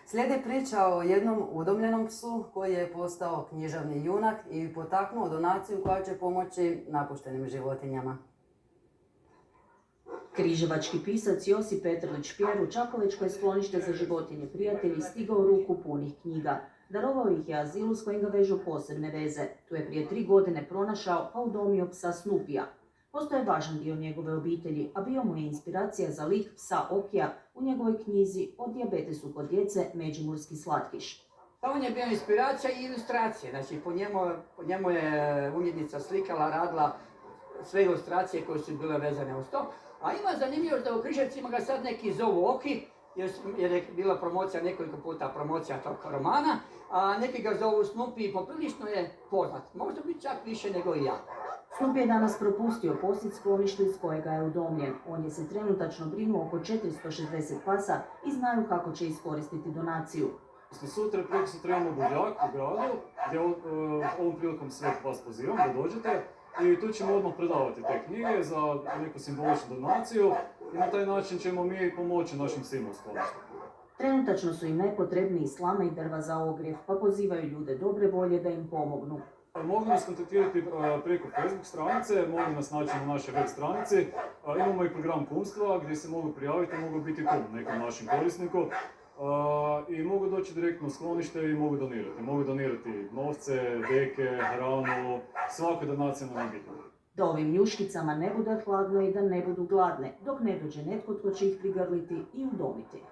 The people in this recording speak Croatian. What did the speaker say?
Slijedi priča o jednom udomljenom psu koji je postao književni junak i potaknuo donaciju koja će pomoći napuštenim životinjama. Križevački pisac Josip Petrlić-Pjer u čakovečko sklonište za životinje prijatelji stigao ruku punih knjiga. Darovao ih je azilu s kojim ga vežu posebne veze. Tu je prije 3 godine pronašao pa udomio psa Snupija. Postoje važan dio njegove obitelji, a bio mu je inspiracija za lik psa Okija u njegovoj knjizi o dijabetesu kod djece Međimurski slatkiš. On je bio inspiracija i ilustracije, znači po njemu je umjetnica slikala, radila sve ilustracije koje su bile vezane uz to. A ima zanimljivo da u Križevcima ga sad neki zovu Oki, jer je bila promocija, nekoliko puta promocija tog romana, a neki ga zovu Snupi i poprilično je poznat, možda bi čak više nego i ja. Snupi je danas propustio posjet skloništu iz kojega je udomljen. On je se trenutačno brinuo oko 460 pasa i znaju kako će iskoristiti donaciju. Sutra i prekosutra imamo Budjak u gradu, gdje ovom prilikom sve vas pozivam da dođete i tu ćemo odmah predavati te knjige za neku simboličnu donaciju i na taj način ćemo mi pomoći našim psima u skloništu. Trenutačno su im najpotrebniji slama i drva za ogrjev, pa pozivaju ljude dobre volje da im pomognu. Mogu nas kontaktirati preko Facebook stranice, mogu nas naći na našoj web stranici. Imamo i program kumstva gdje se mogu prijaviti, mogu biti kum nekom našem korisniku. I mogu doći direktno u sklonište i mogu donirati. Mogu donirati novce, deke, hranu, svaka donacija nam je bitna. Da ovim njuškicama ne bude hladno i da ne budu gladne, dok ne dođe netko tko će ih prigrliti i udomiti.